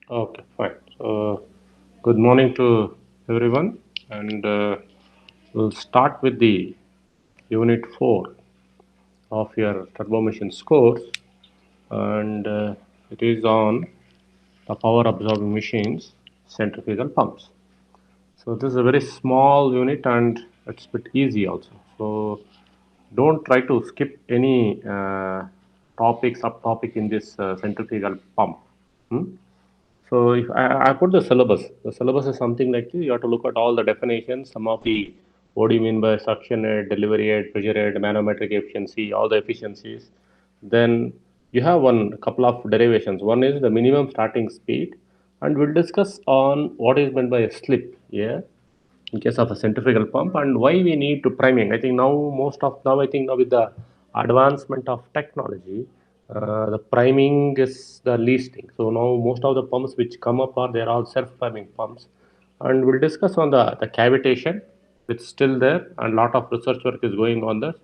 Okay, fine. So, good morning to everyone, and we'll start with the Unit 4 of your Turbo Machines course, and it is on the power absorbing machines, centrifugal pumps. So, this is a very small unit and it's a bit easy also. So, don't try to skip any subtopic in this centrifugal pump. Hmm? So if I put the syllabus is something like you have to look at all the definitions, some of the what do you mean by suction head, delivery head, pressure head, manometric efficiency, all the efficiencies. Then you have one couple of derivations. One is the minimum starting speed, and we'll discuss on what is meant by a slip. Yeah, in case of a centrifugal pump and why we need to priming. I think now I think now with the advancement of technology, the priming is the least thing. So now most of the pumps which come up are they're all self-priming pumps, and we'll discuss on the cavitation. It's still there, and lot of research work is going on this.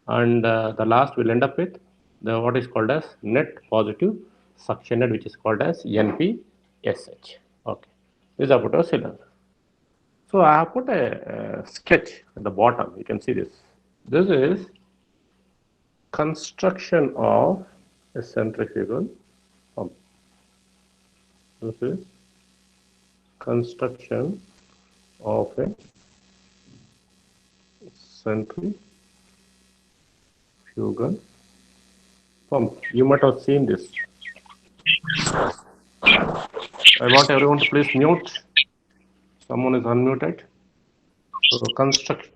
And the last we'll end up with the what is called as net positive suction head, which is called as NPSH. Okay, this is about our cylinder. So I have put a sketch at the bottom. You can see this. This is construction of a centrifugal pump. This is construction of a centrifugal pump. You might have seen this. I want everyone to please mute. Someone is unmuted. So construction.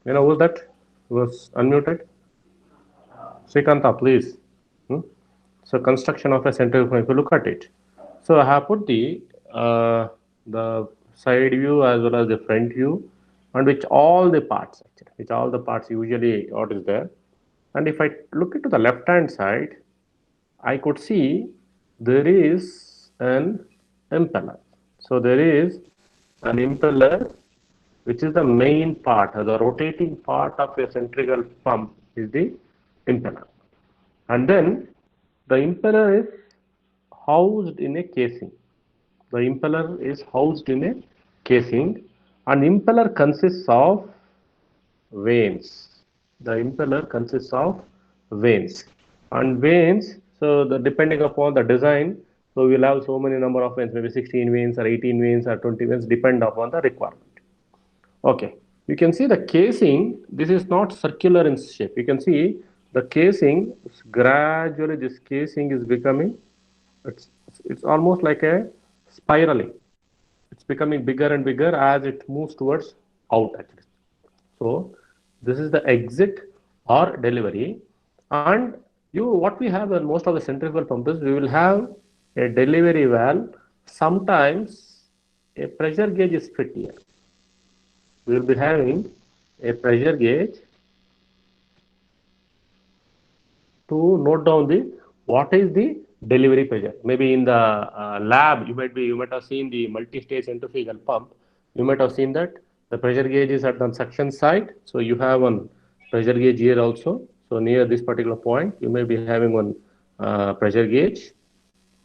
You know who's that? Who was unmuted? Srikanta, please. Hmm? So construction of a centrifugal. If you look at it, so I have put the side view as well as the front view, and which all the parts actually, which all the parts usually what is there. And if I look into the left hand side, I could see there is an impeller. So there is an impeller, which is the main part, the rotating part of a centrifugal pump is the impeller. And then the impeller is housed in a casing. The impeller is housed in a casing, and impeller consists of vanes. The impeller consists of vanes, and vanes. So the depending upon the design, so we'll have so many number of vanes, maybe 16 vanes or 18 vanes or 20 vanes, depend upon the requirement. Okay, you can see the casing. This is not circular in shape. You can see the casing gradually. This casing is becoming. It's it's almost like a spiraling. It's becoming bigger and bigger as it moves towards out actually. So this is the exit or delivery, and you what we have in most of the centrifugal pumps, we will have a delivery valve. Sometimes a pressure gauge is fit here. We will be having a pressure gauge to note down the what is the delivery pressure. Maybe in the lab, you might have seen the multi-stage centrifugal pump. You might have seen that the pressure gauge is at the suction side. So you have one pressure gauge here also. So near this particular point, you may be having one pressure gauge.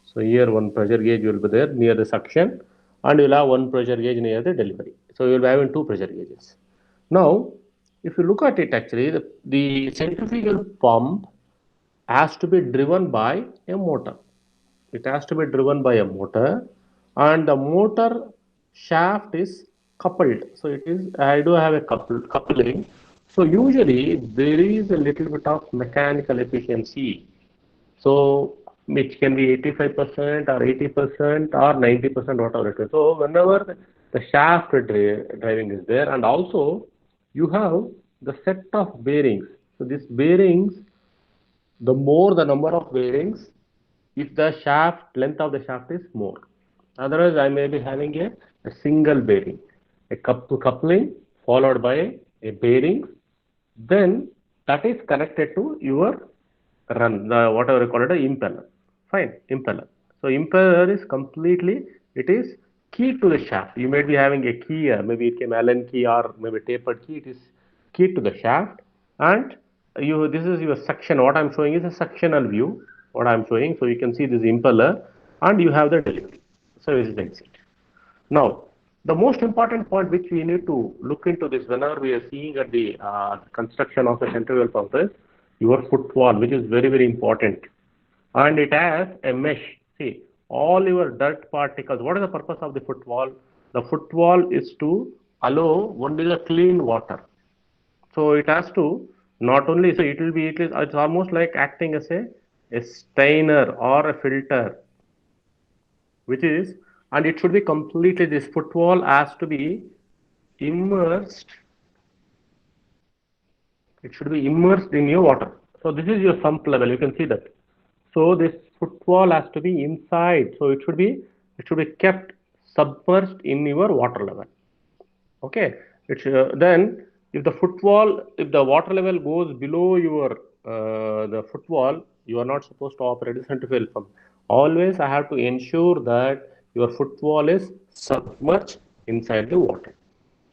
So here one pressure gauge will be there near the suction, and you'll have one pressure gauge near the delivery. So you'll be having two pressure gauges. Now, if you look at it actually, the centrifugal pump has to be driven by a motor. It has to be driven by a motor, and the motor shaft is coupled. So it is. I do have a coupling. So usually there is a little bit of mechanical efficiency. So which can be 85% or 80% or 90%, whatever it is. So whenever the shaft driving is there, and also you have the set of bearings. So these bearings, the more the number of bearings, if the shaft length of the shaft is more. Otherwise, I may be having a single bearing, a coupling followed by a bearing, then that is connected to your run, the whatever you call it, a impeller. Fine, impeller. So impeller is completely, it is key to the shaft. You might be having a key, maybe it can Allen key or maybe tapered key. It is key to the shaft, and you this is your section. What I'm showing is a sectional view. what I'm showing. So you can see this impeller and you have the delivery. So this is the exit. Now, the most important point which we need to look into this whenever we are seeing at the construction of a centrifugal pump is your footwall, which is very, very important. And it has a mesh. See, all your dirt particles. What is the purpose of the footwall? The footwall is to allow only the clean water. So it has to not only, so it will be, it's almost like acting as a stainer or a filter, which is, and it should be completely, this footwall has to be immersed, it should be immersed in your water. So this is your sump level, you can see that. So this footwall has to be inside, so it should be kept submerged in your water level. Okay, then if the footwall, if the water level goes below your the footwall, you are not supposed to operate a centrifugal pump. Always I have to ensure that your footwall is submerged inside the water.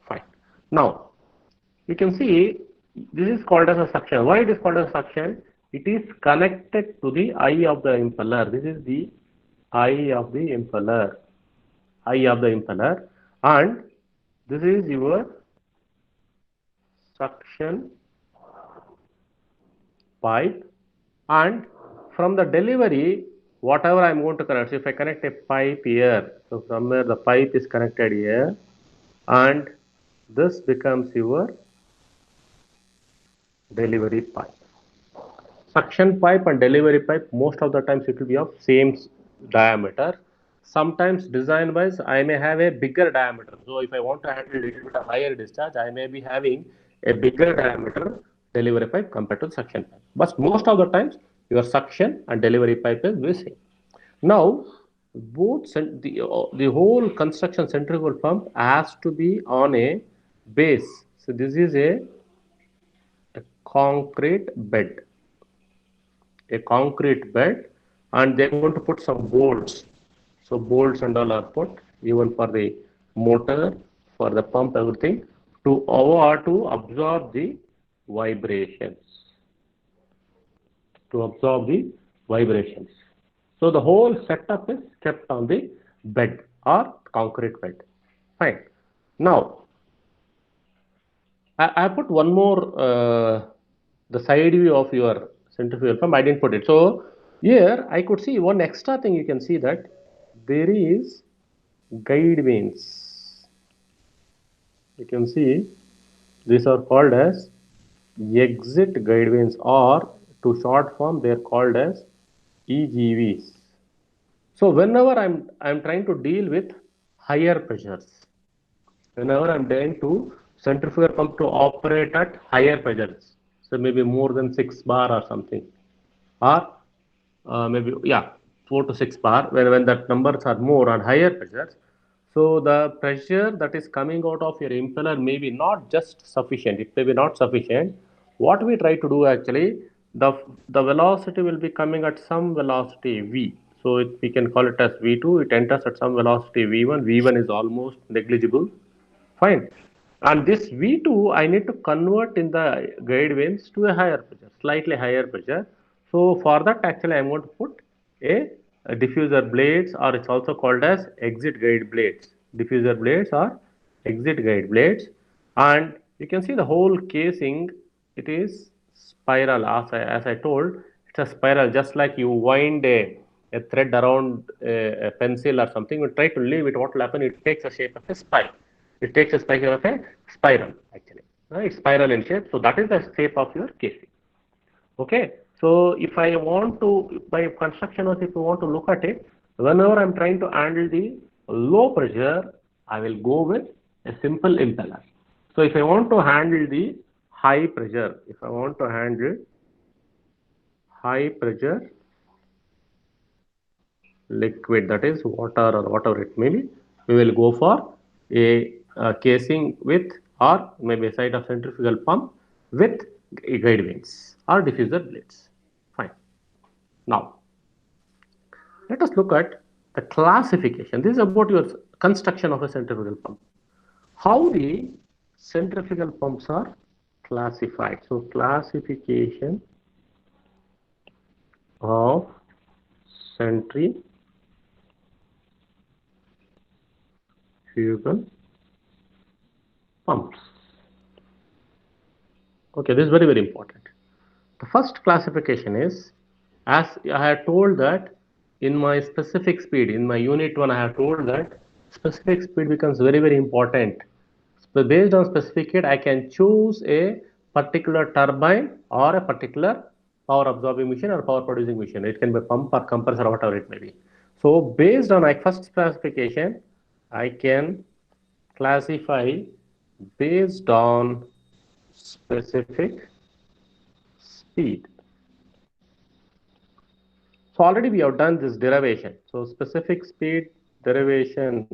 Fine. Now you can see this is called as a suction. Why it is called as a suction? It is connected to the eye of the impeller. This is the eye of the impeller. Eye of the impeller, and this is your suction pipe, and from the delivery whatever I'm going to connect, so if I connect a pipe here, so from where the pipe is connected here, and this becomes your delivery pipe. Suction pipe and delivery pipe, most of the times it will be of same diameter. Sometimes design wise I may have a bigger diameter, so if I want to handle a little bit of higher discharge, I may be having a bigger diameter delivery pipe compared to suction pipe, but most of the times your suction and delivery pipe is the same. Now the whole construction centrifugal pump has to be on a base. So this is a concrete bed, and they're going to put some bolts. So bolts and all are put even for the motor, for the pump, everything to absorb the vibrations. To absorb the vibrations. So the whole setup is kept on the bed or concrete bed. Fine. Now I put one more the side view of your centrifugal pump. I didn't put it. So here I could see one extra thing. You can see that there is guide vanes. You can see these are called as exit guide vanes, or to short form they are called as EGVs. So whenever I'm trying to deal with higher pressures, whenever I'm trying to centrifugal pump to operate at higher pressures, so maybe more than 6 bar or something, or maybe, yeah, 4 to 6 bar, when that numbers are more on higher pressures, so the pressure that is coming out of your impeller may be not just sufficient, it may be not sufficient. What we try to do actually, the velocity will be coming at some velocity v, so we can call it as v2, it enters at some velocity v1 is almost negligible. Fine. And this V2, I need to convert in the guide vanes to a higher pressure, slightly higher pressure. So for that, actually, I'm going to put a diffuser blades, or it's also called as exit guide blades. Diffuser blades or exit guide blades. And you can see the whole casing, it is spiral. As I told, it's a spiral, just like you wind a thread around a pencil or something. You try to leave it, what will happen? It takes the shape of a spiral. It takes a shape of a spiral actually. It's spiral in shape. So that is the shape of your casing. Okay. So if I want to, by construction, or if you want to look at it, whenever I'm trying to handle the low pressure, I will go with a simple impeller. So if I want to handle the high pressure, if I want to handle high pressure liquid, that is water or whatever it may be, we will go for a casing with, or maybe a side of centrifugal pump with guide vanes or diffuser blades. Fine. Now let us look at the classification. This is about your construction of a centrifugal pump. How the centrifugal pumps are classified. So classification of centrifugal pumps. Okay, this is very, very important. The first classification is, as I have told that in my specific speed, in my unit 1, I have told that specific speed becomes very, very important. So based on specific speed, I can choose a particular turbine or a particular power absorbing machine or power producing machine. It can be a pump or compressor or whatever it may be. So based on my first classification, I can classify based on specific speed. So already we have done this derivation. So specific speed derivation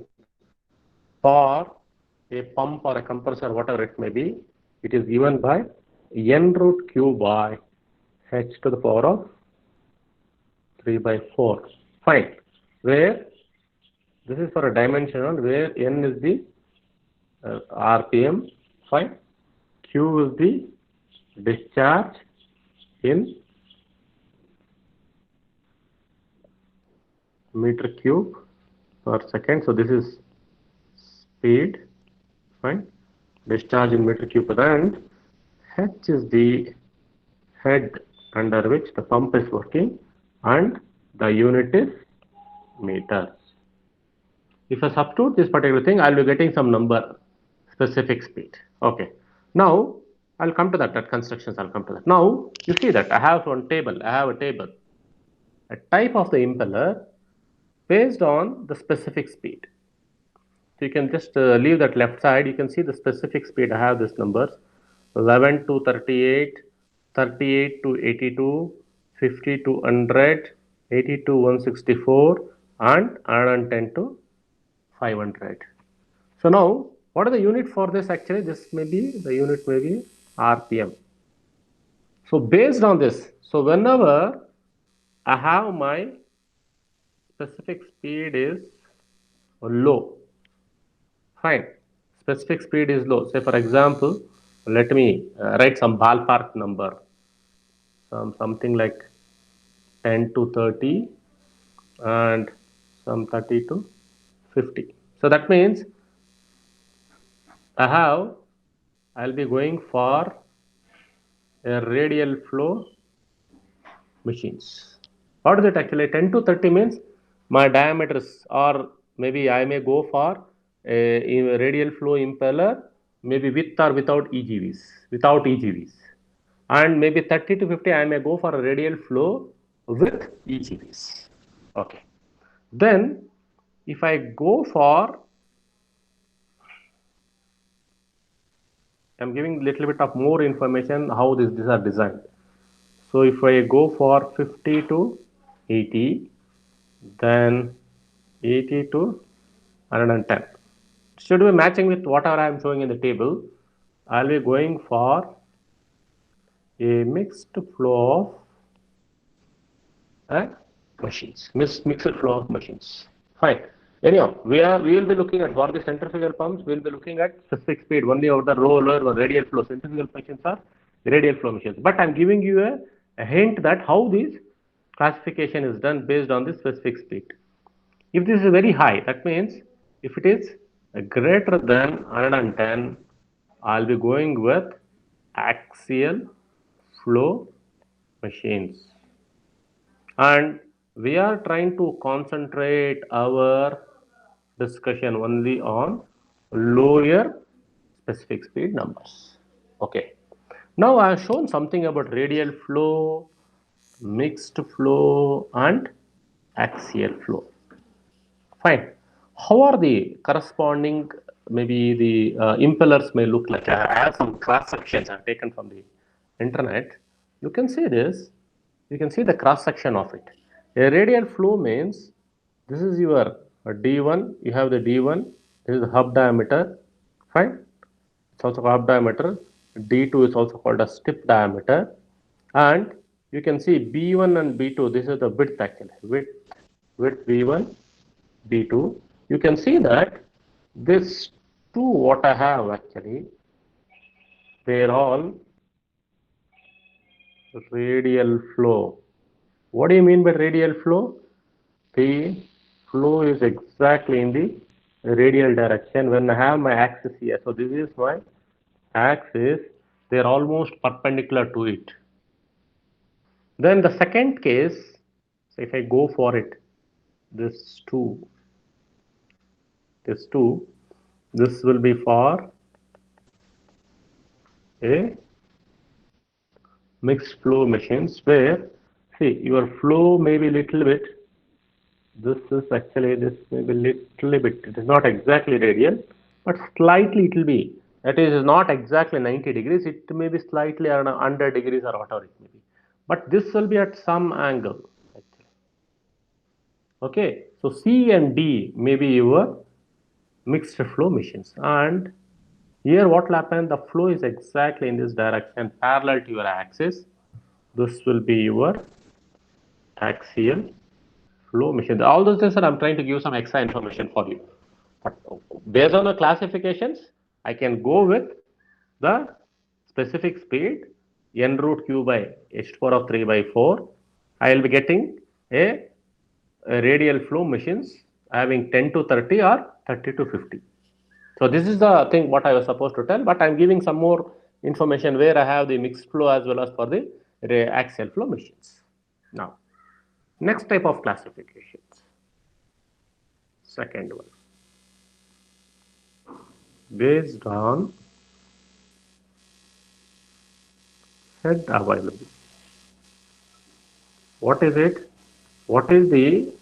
for a pump or a compressor, whatever it may be, it is given by n root q by h to the power of 3 by 4. Fine. Where this is for a dimensional, where n is the RPM. Fine. Q is the discharge in meter cube per second. So this is speed. Fine. Discharge in meter cube per second. H is the head under which the pump is working, and the unit is meters. If I substitute this particular thing, I'll be getting some number, specific speed. Okay. Now I'll come to that constructions. I'll come to that. Now you see that I have one table. I have a table, a type of the impeller based on the specific speed. So you can just leave that left side. You can see the specific speed. I have this numbers: 11 to 38, 38 to 82, 50 to 100, 80 to 164, and 110 to 500. So now, what are the unit for this? Actually, this may be the unit may be RPM. So based on this, so whenever I have my specific speed is low, fine. Specific speed is low. Say for example, let me write some ballpark number, something like 10 to 30 and some 30 to 50. So that means I'll be going for a radial flow machines. What is it actually? 10 to 30 means my diameters, or maybe I may go for a radial flow impeller, maybe with or without EGVs, without EGVs. And maybe 30 to 50 I may go for a radial flow with EGVs. Okay. Then if I go for, I'm giving little bit of more information how these are designed. So if I go for 50 to 80, then 80 to 110. Should be matching with whatever I am showing in the table. I'll be going for a mixed flow of machines, mixed flow of machines. Fine. Anyhow, we will be looking at, for the centrifugal pumps, we will be looking at specific speed only over the roller or radial flow. Centrifugal machines are radial flow machines. But I am giving you a hint that how this classification is done based on the specific speed. If this is very high, that means if it is greater than 110, I'll be going with axial flow machines. And we are trying to concentrate our discussion only on lower specific speed numbers. Okay. Now I have shown something about radial flow, mixed flow, and axial flow. Fine. How are the corresponding, maybe the impellers may look like? I have some cross sections I have taken from the internet. You can see this. You can see the cross section of it. A radial flow means this is your D1. You have the D1. This is the hub diameter. Fine. It's also hub diameter. D2 is also called a tip diameter. And you can see B1 and B2. This is the width actually. Width B1. B2, you can see that this two what I have actually, they're all radial flow. What do you mean by radial flow? the flow is exactly in the radial direction when I have my axis here. So this is my axis, they are almost perpendicular to it. Then the second case, so if I go for it, this 2, this 2, this will be for a mixed flow machines where, see, your flow may be little bit, this is actually, this may be little bit, it is not exactly radial, but slightly it will be. That is not exactly 90 degrees, it may be slightly around 100 degrees or whatever it may be. But this will be at some angle. Actually. Okay, so C and D may be your mixed flow machines. And here what will happen, the flow is exactly in this direction parallel to your axis. This will be your axial flow machine. All those things that I'm trying to give some extra information for you. But based on the classifications, I can go with the specific speed n root q by h to the power of 3 by 4. I will be getting a radial flow machines having 10 to 30 or 30 to 50. So this is the thing what I was supposed to tell, but I'm giving some more information where I have the mixed flow as well as for the axial flow machines. Now, next type of classifications. Second one, based on head availability. What is it? What is the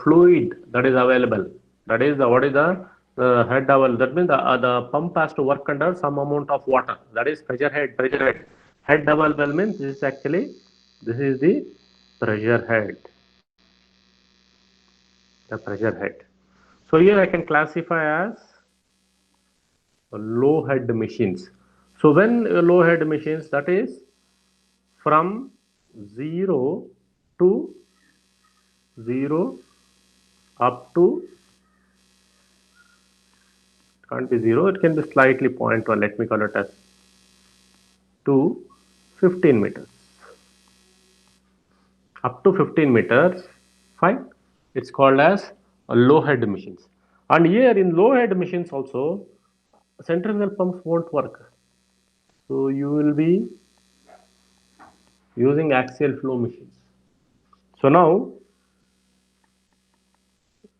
fluid that is available? That is the what is the head available? That means the pump has to work under some amount of water. That is pressure head. Pressure head. Head available means this is actually this is the pressure head. The pressure head. So here I can classify as low head machines. So when low head machines, that is from 0 to 0 up to, can't be 0, it can be slightly 0.1, let me call it as, to 15 meters. Up to 15 meters, fine, it's called as a low head machines. And here in low head machines also, centrifugal pumps won't work. So you will be using axial flow machines. So now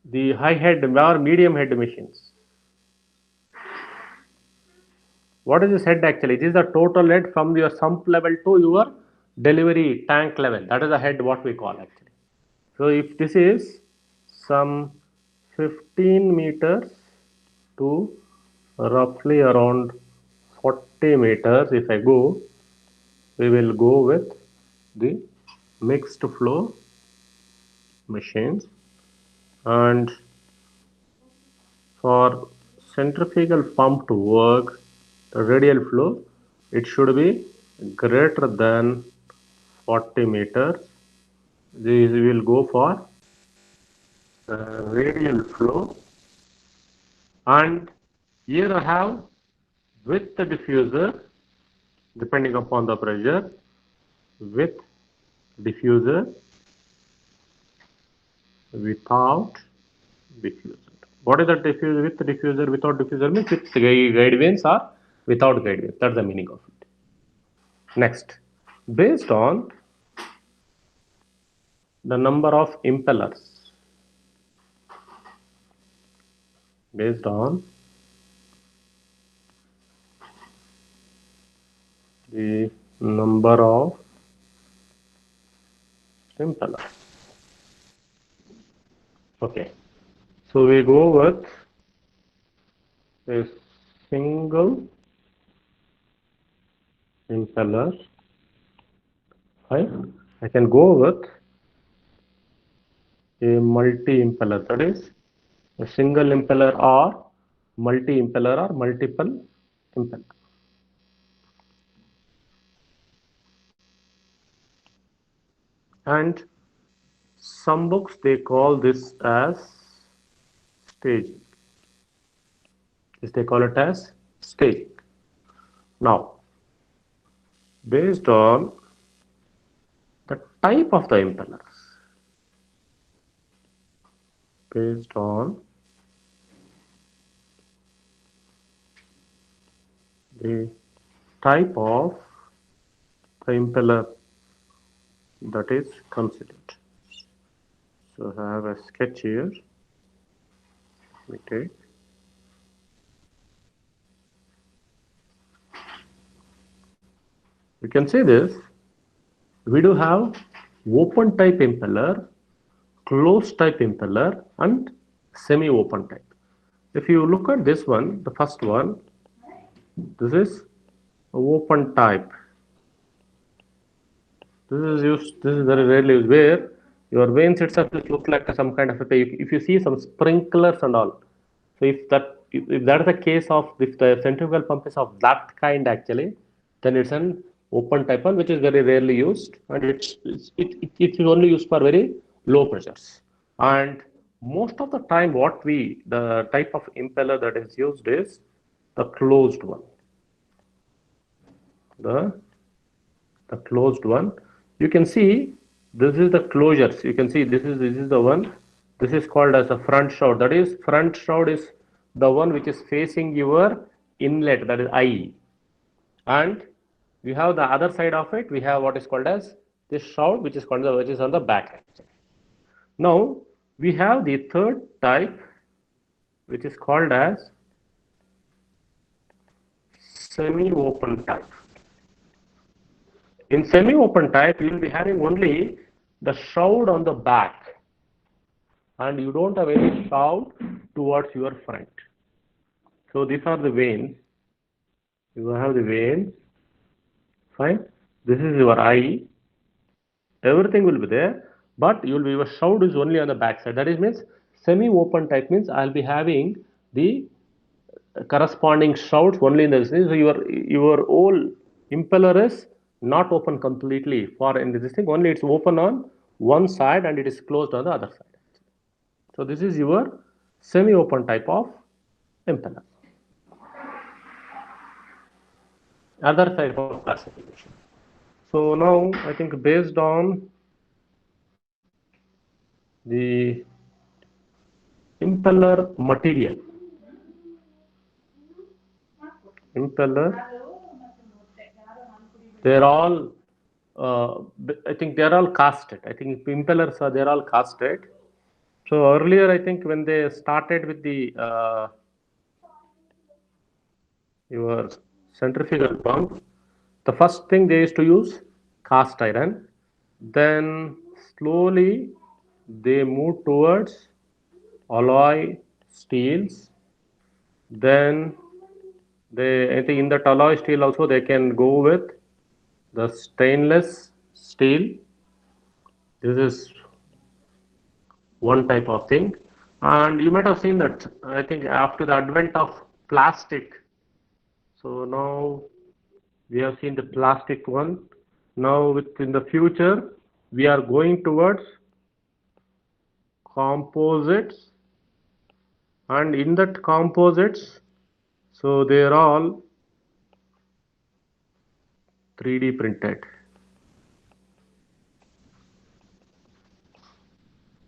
the high head or medium head machines. What is this head actually? It is the total head from your sump level to your delivery tank level. That is the head what we call actually. So if this is some 15 meters to roughly around 40 meters, if I go, we will go with the mixed flow machines. And for centrifugal pump to work, the radial flow, it should be greater than 40 meters. This will go for radial flow. And here I have with the diffuser, depending upon the pressure, with diffuser, without diffuser. What is the diffuser? With the diffuser, without diffuser means with guide vanes or without guide vanes. That's the meaning of it. Next, based on the number of impellers, based on the number of impellers. Okay, so we go with a single impeller. Fine. I can go with a multi-impeller, that is a single impeller or multi-impeller or multiple impeller. And some books they call this as staging. They call it as staging. Now, based on the type of the impellers, based on the type of the impeller that is considered. So I have a sketch here. Let me take. You can see this. We do have open type impeller, closed type impeller, and semi-open type. If you look at this one, the first one, this is open type. This is used. This is very rarely used. Where your veins itself look like some kind of a. If you see some sprinklers and all, so if that is the case of if the centrifugal pump is of that kind actually, then it's an open type one which is very rarely used, and it is only used for very low pressures. And most of the time, the type of impeller that is used is the closed one. The the closed one. You can see this is the closures. You can see this is the one. This is called as a front shroud. That is, front shroud is the one which is facing your inlet, that is IE. And we have the other side of it. We have what is called as this shroud, which is on the back. Now we have the third type, which is called as semi-open type. In semi-open type, you will be having only the shroud on the back, and you don't have any shroud towards your front. So these are the veins. You have the veins. Fine. This is your eye. Everything will be there, but your shroud is only on the back side. That is means semi-open type means I'll be having the corresponding shrouds only in the so your whole impeller is not open completely for in this thing, only it's open on one side and it is closed on the other side. So this is your semi-open type of impeller. Other type of classification. So now I think based on the impeller material, they're all I think they're all casted. I think impellers are they're all casted. So earlier I think when they started with the your centrifugal pump, the first thing they used to use cast iron. Then slowly they moved towards alloy steels. Then I think in that alloy steel also they can go with the stainless steel. This is one type of thing. And you might have seen that I think after the advent of plastic, so now we have seen the plastic one. Now within the future, we are going towards composites, and in that composites, so they are all 3D printed.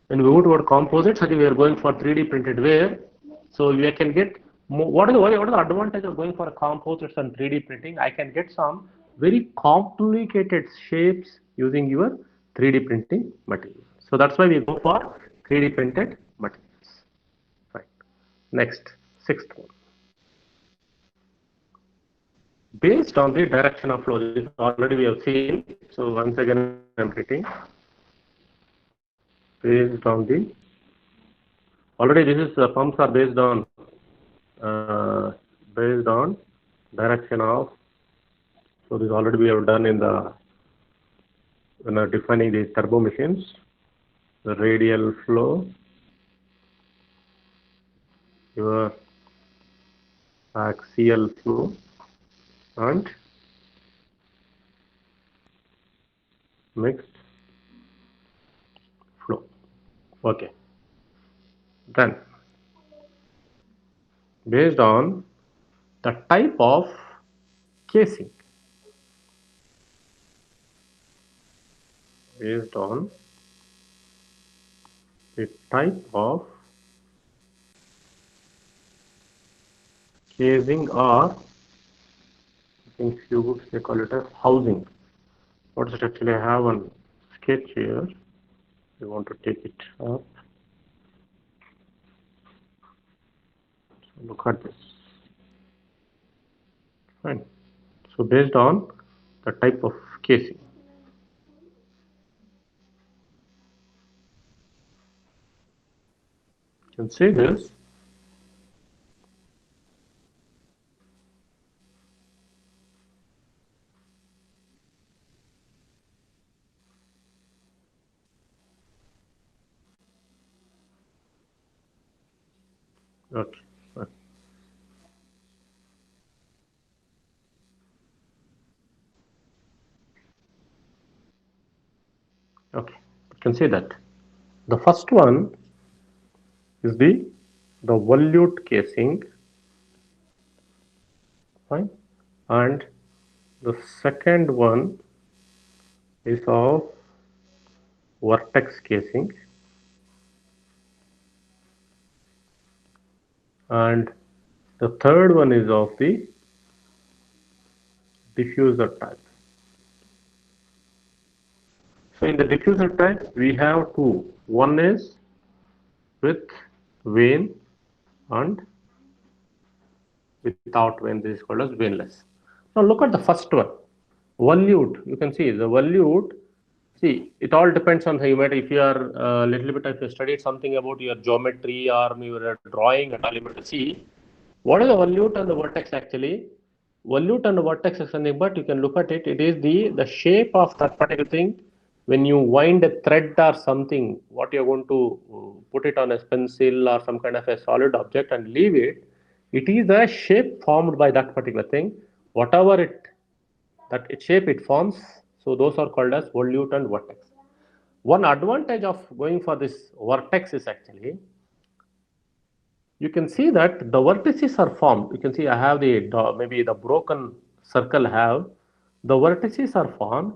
When we go toward composites, I think we are going for 3D printed where, so we can get what is the advantage of going for composites and 3D printing? I can get some very complicated shapes using your 3D printing material. So that's why we go for 3D printed materials. Right. Next, sixth one. Based on the direction of flow, this already we have seen. So once again, I'm repeating. Based on the already this is pumps are based on direction of. So this already we have done in the when defining these turbo machines, the radial flow, your axial flow, and mixed flow. Okay. Then based on the type of casing, based on the type of casing, or I think few books they call it as housing. What is it actually? I have one sketch here. I want to take it up. So look at this. Fine. So based on the type of casing. You can see this. Okay. Fine. Okay. You can see that. The first one is the volute casing. Fine. And the second one is of vertex casing, and the third one is of the diffuser type. So in the diffuser type, we have two. One is with vein and without vein. This is called as veinless. Now look at the first one, volute. You can see the volute. See, it all depends on how you might. If you are a little bit, if you studied something about your geometry or your drawing, and all, you might see what is the volute and the vertex actually. Volute and the vertex is something, but you can look at it. It is the shape of that particular thing. When you wind a thread or something, what you're going to put it on a pencil or some kind of a solid object and leave it, it is the shape formed by that particular thing. Whatever its shape it forms, so those are called as volute and vertex. One advantage of going for this vertex is actually you can see that the vertices are formed. You can see I have maybe the broken circle I have. The vertices are formed.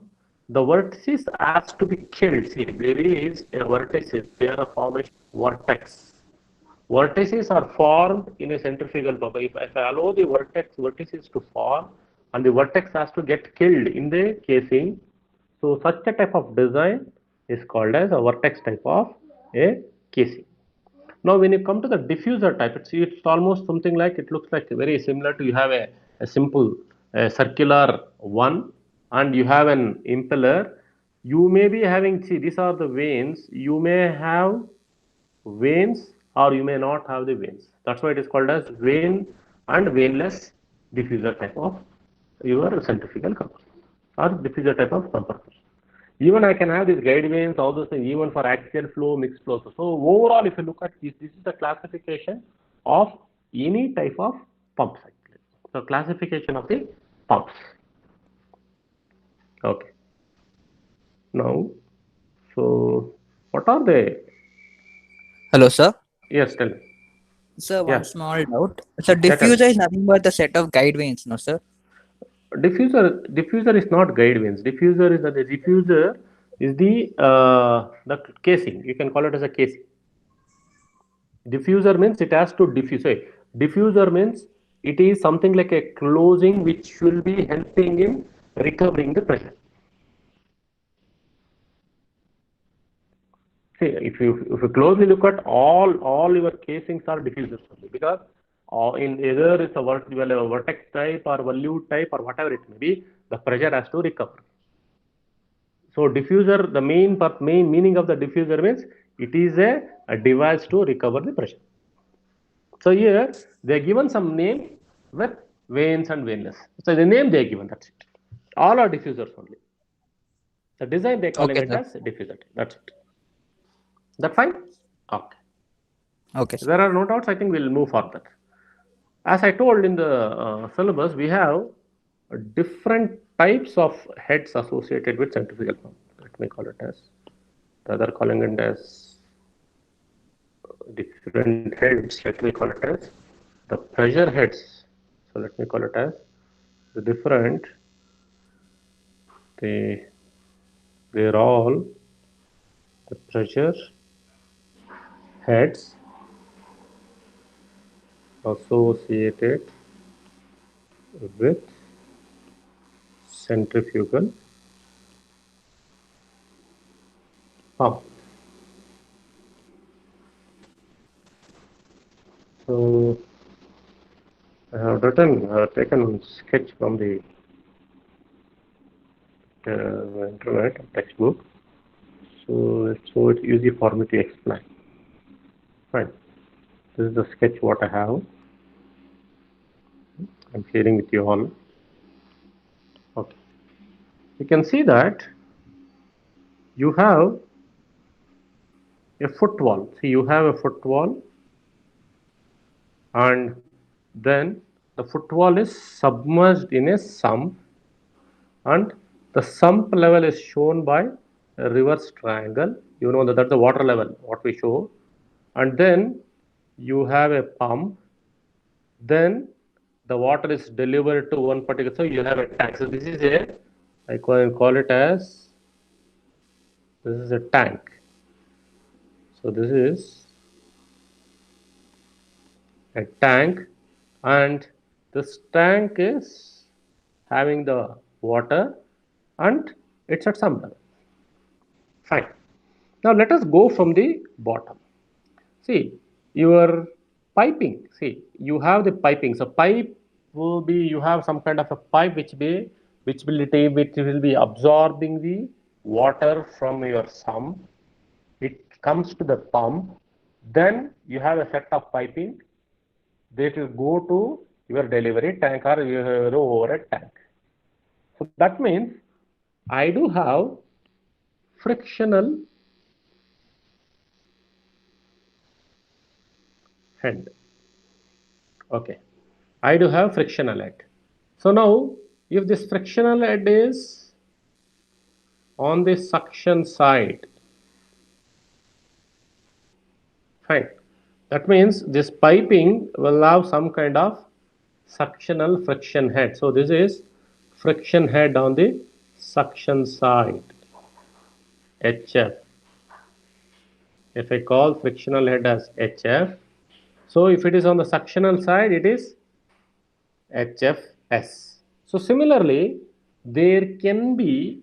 The vertices has to be killed. See, there is a vertices, they are a formation vertex. Vertices are formed in a centrifugal bubble. If I allow the vertices to form and the vertex has to get killed in the casing, so such a type of design is called as a vertex type of a casing. Now, when you come to the diffuser type, it's almost something like it looks like very similar to you have a simple circular one and you have an impeller. You may be having, see, these are the veins. You may have veins or you may not have the veins. That's why it is called as vein and veinless diffuser type of your centrifugal compressor or diffuser type of compressor. Even I can have these guide veins, all those things, even for axial flow, mixed flow. So overall, if you look at this is the classification of any type of pump cycle. So classification of the pumps. Okay. Now, so what are they? Hello, sir. Yes, tell me. Sir, Yeah, one small doubt. So yeah, tell me. diffuser is nothing but the set of guide vanes, no, sir? Diffuser is not guide vanes. The diffuser is the casing. You can call it as a casing. Diffuser means it has to diffuse. Say, diffuser means it is something like a closing which will be helping in recovering the pressure. See, if you closely look at all your casings are diffusers only because in either it's a vertex type or volute type or whatever it may be, the pressure has to recover. So diffuser, the main meaning of the diffuser means it is a device to recover the pressure. So here they are given some name with veins and veinless. So the name they are given, that's it. All are diffusers only. The design they are calling Okay, it sir. as diffuser. That's it. That fine? Okay. Okay, sir. There are no doubts. I think we'll move further. As I told in the syllabus, we have different types of heads associated with centrifugal pump. Let me call it as the other calling it as different heads. Let me call it as the pressure heads. So let me call it as the different. They they're all the pressure heads associated with centrifugal pump. So I have taken sketch from the internet textbook. So it's easy for me to explain. Fine. This is the sketch what I have. I'm sharing with you all. Okay. You can see that you have a footwall. See, you have a footwall, and then the footwall is submerged in a sump, and the sump level is shown by a reverse triangle. You know that's the water level what we show, and then you have a pump. Then the water is delivered to one particular. So you have a tank. So this is a, I call it as, this is a tank. So this is a tank, and this tank is having the water, and it's at some level. Fine. Now let us go from the bottom. See, your piping. See, you have the piping. So pipe will be, you have some kind of a pipe which will be absorbing the water from your sump. It comes to the pump. Then you have a set of piping that will go to your delivery tank or your overhead tank. So that means I do have frictional head. Okay. I do have frictional head. So now if this frictional head is on the suction side, fine. That means this piping will have some kind of suctional friction head. So this is friction head on the suction side, HF. If I call frictional head as HF, so if it is on the suctional side, it is HFS. So similarly, there can be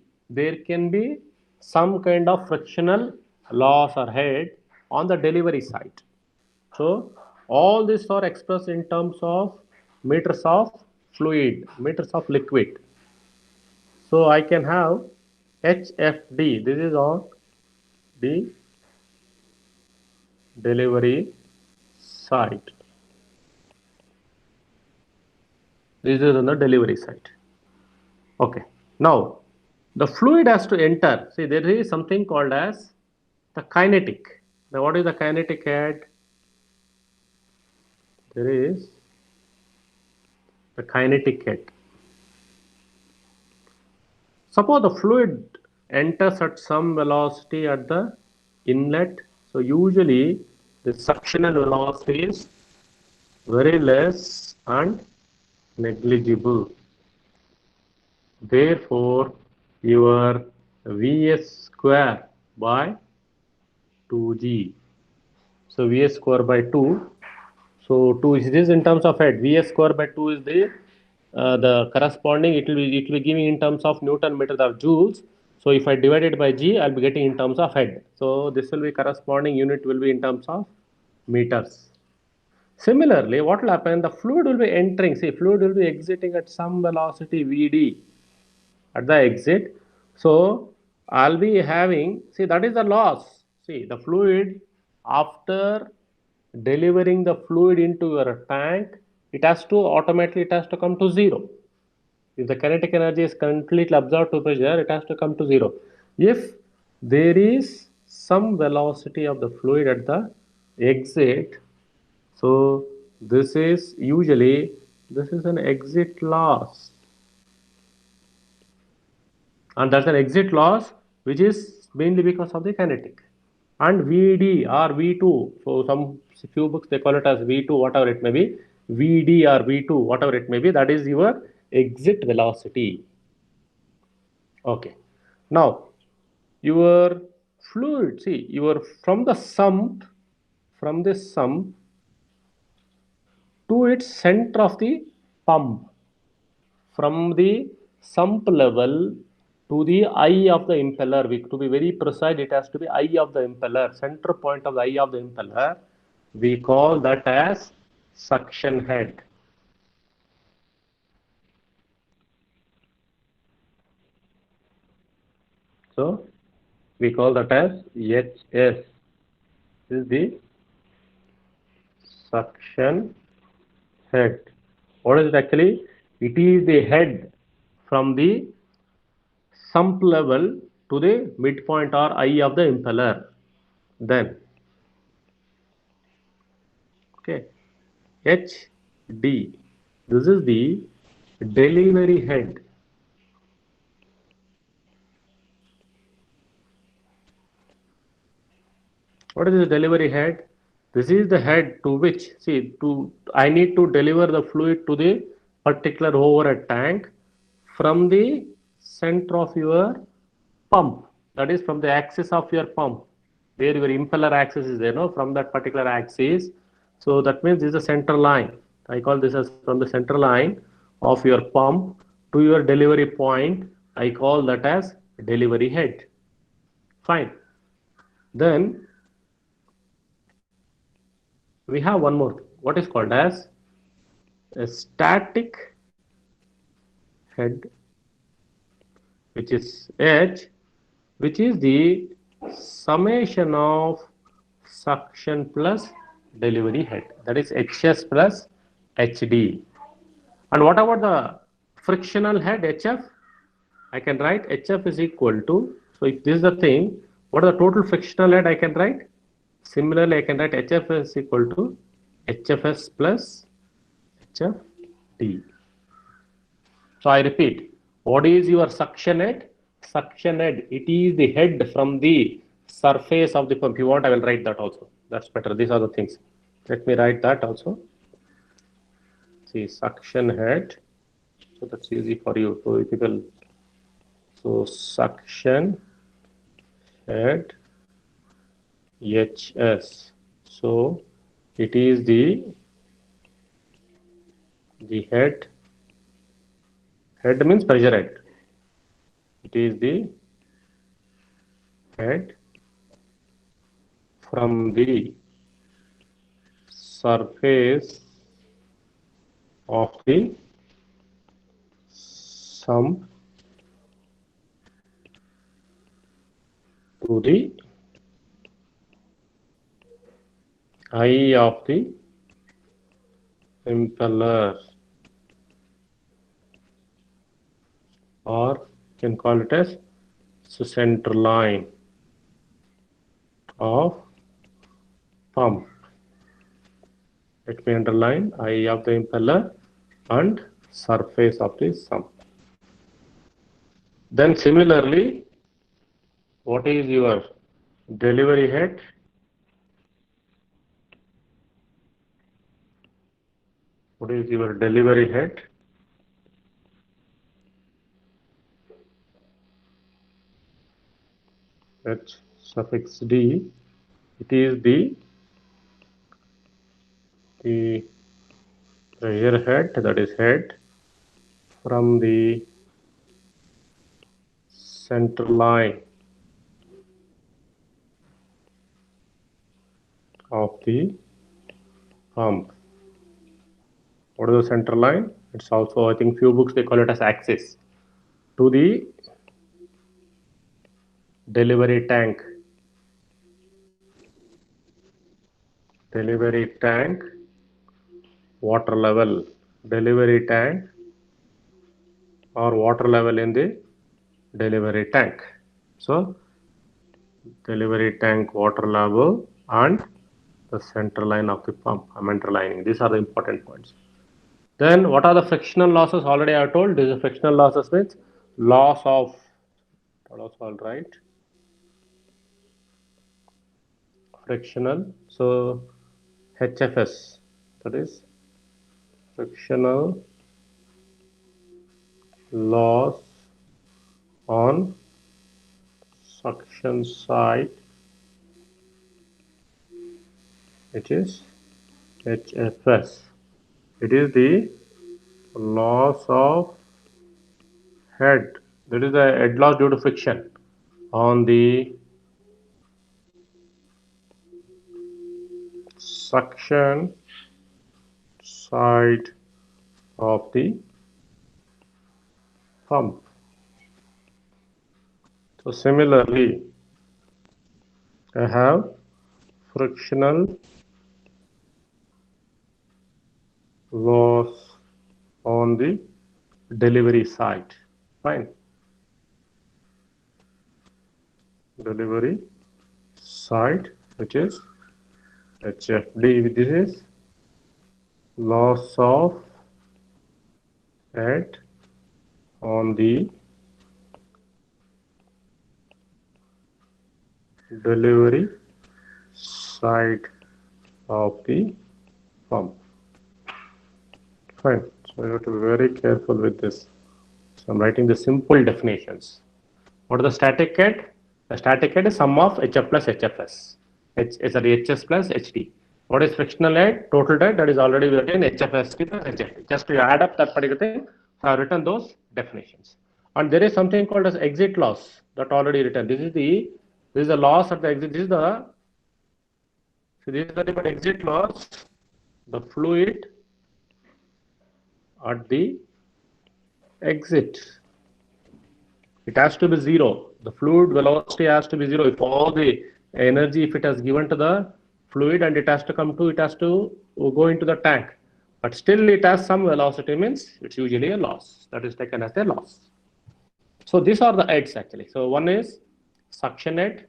some kind of frictional loss or head on the delivery side. So all these are expressed in terms of meters of fluid, meters of liquid. So I can have HFD. This is on the delivery side. This is on the delivery side. Okay. Now the fluid has to enter. See, there is something called as the kinetic. Now what is the kinetic head? There is the kinetic head. Suppose the fluid enters at some velocity at the inlet. So usually the suctional velocity is very less and negligible. Therefore, your Vs square by 2g. So Vs square by 2. So 2 is this in terms of head. Vs square by 2 is the corresponding. It will be giving in terms of Newton meters of joules. So if I divide it by g, I'll be getting in terms of head. So this will be corresponding unit will be in terms of meters. Similarly, what will happen? The fluid will be entering. See, fluid will be exiting at some velocity Vd at the exit. So I'll be having, see, that is the loss. See, the fluid, after delivering the fluid into your tank, it has to come to zero. If the kinetic energy is completely absorbed to pressure, it has to come to zero. If there is some velocity of the fluid at the exit, so this is usually, this is an exit loss, and that's an exit loss which is mainly because of the kinetic. And Vd or V2, so some few books they call it as V2, whatever it may be, Vd or V2, whatever it may be, that is your exit velocity. Okay. Now your fluid, see, your from the sump, from this sump to its center of the pump. from the sump level to the eye of the impeller. To be very precise, it has to be eye of the impeller, center point of the eye of the impeller. We call that as suction head. So we call that as HS. This is the suction head. What is it actually? It is the head from the sump level to the midpoint or eye of the impeller. Then, okay, HD. This is the delivery head. What is the delivery head? This is the head to which, see, I need to deliver the fluid to the particular overhead tank from the center of your pump. That is from the axis of your pump, where your impeller axis is there, no, from that particular axis. So that means this is a center line. I call this as from the center line of your pump to your delivery point. I call that as delivery head. Fine. Then we have one more, what is called as a static head, which is H, which is the summation of suction plus delivery head, that is HS plus HD. And what about the frictional head HF? I can write HF is equal to, so if this is the thing, what is the total frictional head I can write? Similarly, I can write HF is equal to HFS plus HFD. So I repeat, what is your suction head? Suction head, it is the head from the surface of the pump. If you want, I will write that also. That's better. These are the things. Let me write that also. See, suction head. So that's easy for you. So people. So suction head HS. So it is the head. Head means pressure head. It is the head from the surface of the sump to the eye of the impeller, or you can call it as center line of pump. Let me underline eye of the impeller and surface of the sump. Then similarly, what is your delivery head? What is your delivery head? H suffix D. It is the pressure head, that is head from the center line of the pump. What is the center line? It's also, I think few books they call it as axis to the delivery tank. Delivery tank water level. Delivery tank or water level in the delivery tank. So delivery tank water level and the center line of the pump. I'm underlining. These are the important points. Then what are the frictional losses? Already I have told. This is frictional losses means loss of, also I'll write frictional. So HFS, that is frictional loss on suction side, it is HFS. It is the loss of head, that is the head loss due to friction on the suction side of the pump. So similarly, I have frictional loss on the delivery side. Fine. Delivery side, which is HFD. This is loss of head on the delivery side of the pump. Fine. So you have to be very careful with this. So I'm writing the simple definitions. What is the static head? The static head is sum of HF plus HFS. HS plus HD. What is frictional head? Total head, that is already written HFST plus HFT. Just to add up that particular thing, I have written those definitions. And there is something called as exit loss that already written. This is the loss at the exit. This is the exit loss, the fluid at the exit. It has to be zero. The fluid velocity has to be zero. If all the energy, if it has given to the fluid and it has to go into the tank, but still it has some velocity, means it's usually a loss. That is taken as a loss. So these are the heads actually. So one is suction head,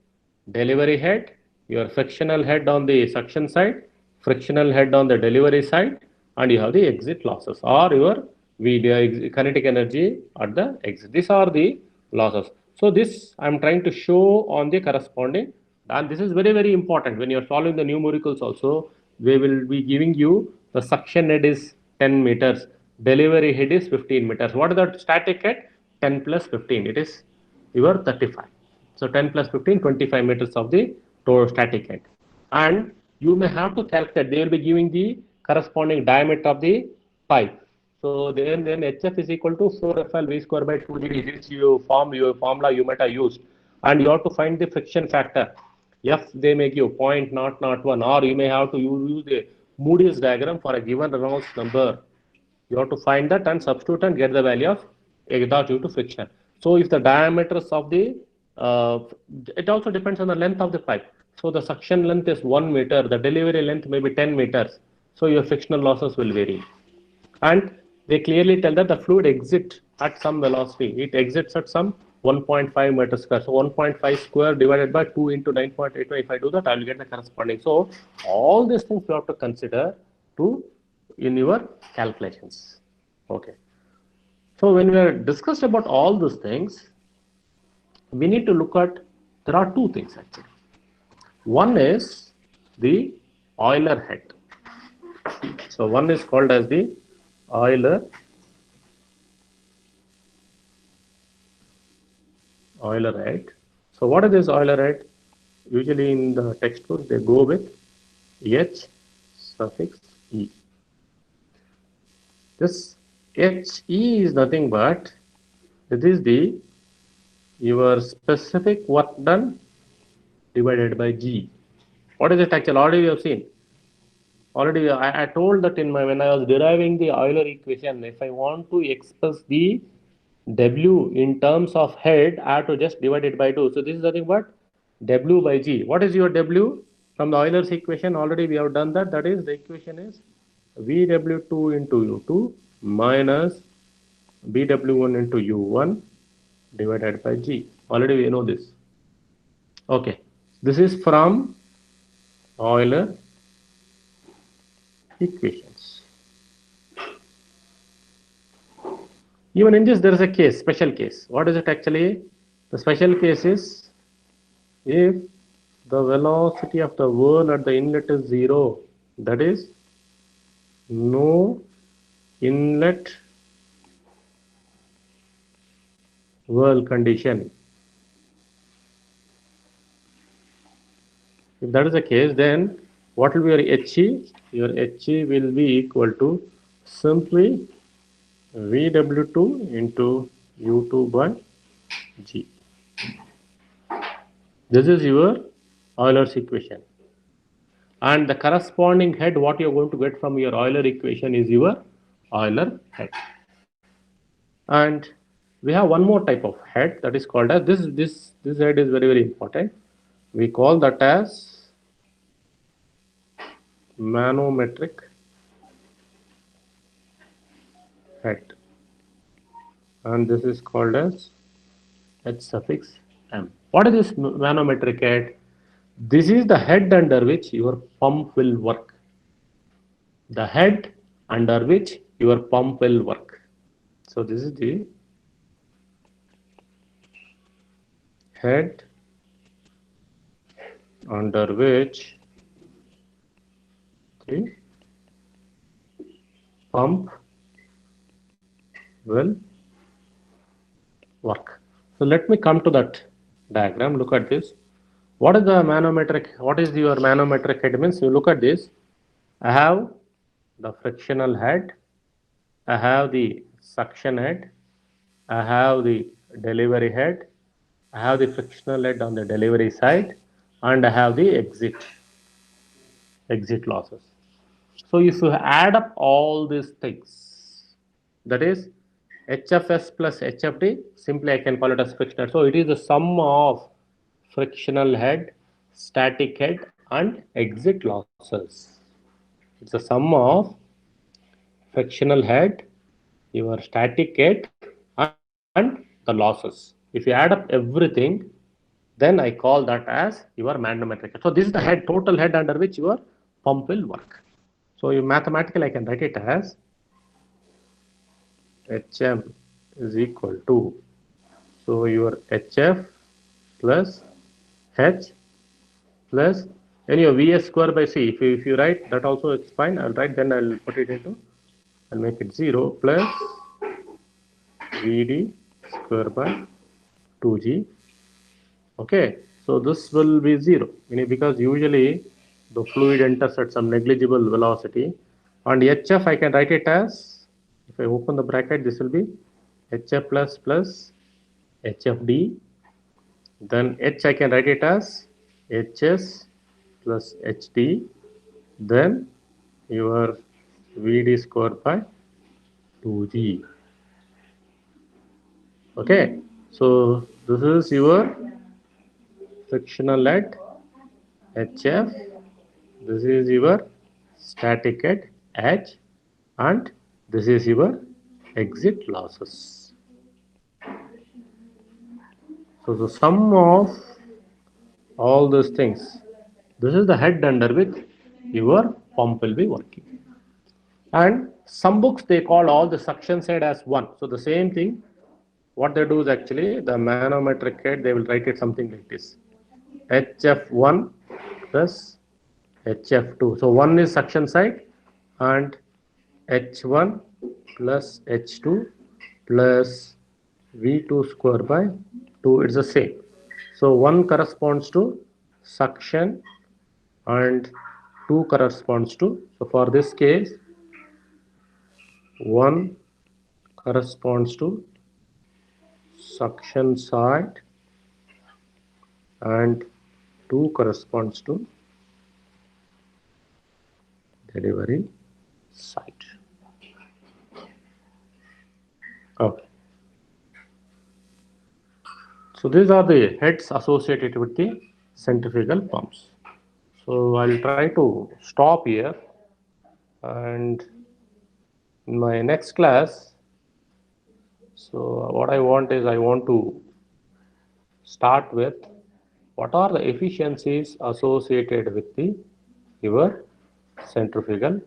delivery head, your frictional head on the suction side, frictional head on the delivery side, and you have the exit losses or your kinetic energy at the exit. These are the losses. So this I am trying to show on the corresponding, and this is very, very important when you are solving the numericals also. They will be giving you the suction head is 10 meters, delivery head is 15 meters. What is the static head? 10 plus 15, it is your 35. So 10 plus 15, 25 meters of the static head. And you may have to calculate, they will be giving the corresponding diameter of the pipe. So then HF is equal to 4FL V square by 2GD. This your formula you might have used. And you have to find the friction factor. F they may give 0.001, or you may have to use the Moody's diagram for a given Reynolds number. You have to find that and substitute and get the value of exhaust due to friction. So if the diameters of the, it also depends on the length of the pipe. So the suction length is 1 meter, the delivery length may be 10 meters. So your frictional losses will vary. And they clearly tell that the fluid exits at some velocity. It exits at some 1.5 meters square. So 1.5 square divided by 2 into 9.81. If I do that, I will get the corresponding. So all these things you have to consider in your calculations. Okay. So when we are discussed about all these things, we need to look at, there are two things actually. One is the Euler head. So one is called as the Euler head. So what is this Euler head? Usually in the textbook they go with H suffix E. This HE is nothing but, it is your specific work done divided by G. What is it actually? Already we have seen. Already I told that when I was deriving the Euler equation, if I want to express the W in terms of head, I have to just divide it by 2. So this is nothing but W by G. What is your W? From the Euler's equation, already we have done that. That is, the equation is VW2 into U2 minus BW1 into U1 divided by G. Already we know this. Okay. This is from Euler equations. Even in this there is a case, special case. What is it actually? The special case is if the velocity of the whirl at the inlet is 0, that is no inlet whirl condition. If that is the case, then what will be your HE? Your HE will be equal to simply VW2 into U2 by G. This is your Euler's equation. And the corresponding head, what you're going to get from your Euler equation is your Euler head. And we have one more type of head that is called as this head is very important. We call that as manometric head, and this is called as H suffix m. What is this manometric head? This is the head under which your pump will work. The head under which your pump will work. So this is the head under which the pump will work. So let me come to that diagram. Look at this. What is the manometric? What is your manometric head means? You look at this. I have the frictional head. I have the suction head. I have the delivery head. I have the frictional head on the delivery side, and I have the exit losses. So if you add up all these things, that is HFS plus HFD, simply I can call it as frictional. So it is the sum of frictional head, static head, and exit losses. It's a sum of frictional head, your static head, and the losses. If you add up everything, then I call that as your manometric. So this is the head, total head under which your pump will work. So you mathematically I can write it as HM is equal to, so your HF plus H plus, then your Vs square by C. If you write that also, it's fine. I'll write, then I'll put it into, I'll make it 0 plus Vd square by 2G. Okay, so this will be 0, because usually the fluid enters at some negligible velocity. And HF I can write it as, if I open the bracket, this will be HF plus HFD. Then H I can write it as HS plus HD. Then your Vd square by 2G. Okay, so this is your frictional head HF. This is your static head H, and this is your exit losses. So the sum of all these things, this is the head under which your pump will be working. And some books they call all the suction side as 1. So the same thing, what they do is actually the manometric head, they will write it something like this: HF1 plus HF2. So 1 is suction side, and H1 plus H2 plus V2 square by 2, it's the same. So 1 corresponds to suction and 2 corresponds to, so for this case 1 corresponds to suction side and 2 corresponds to delivery side. Okay. So these are the heads associated with the centrifugal pumps. So I'll try to stop here, and in my next class, so what I want is, I want to start with what are the efficiencies associated with your centrifugal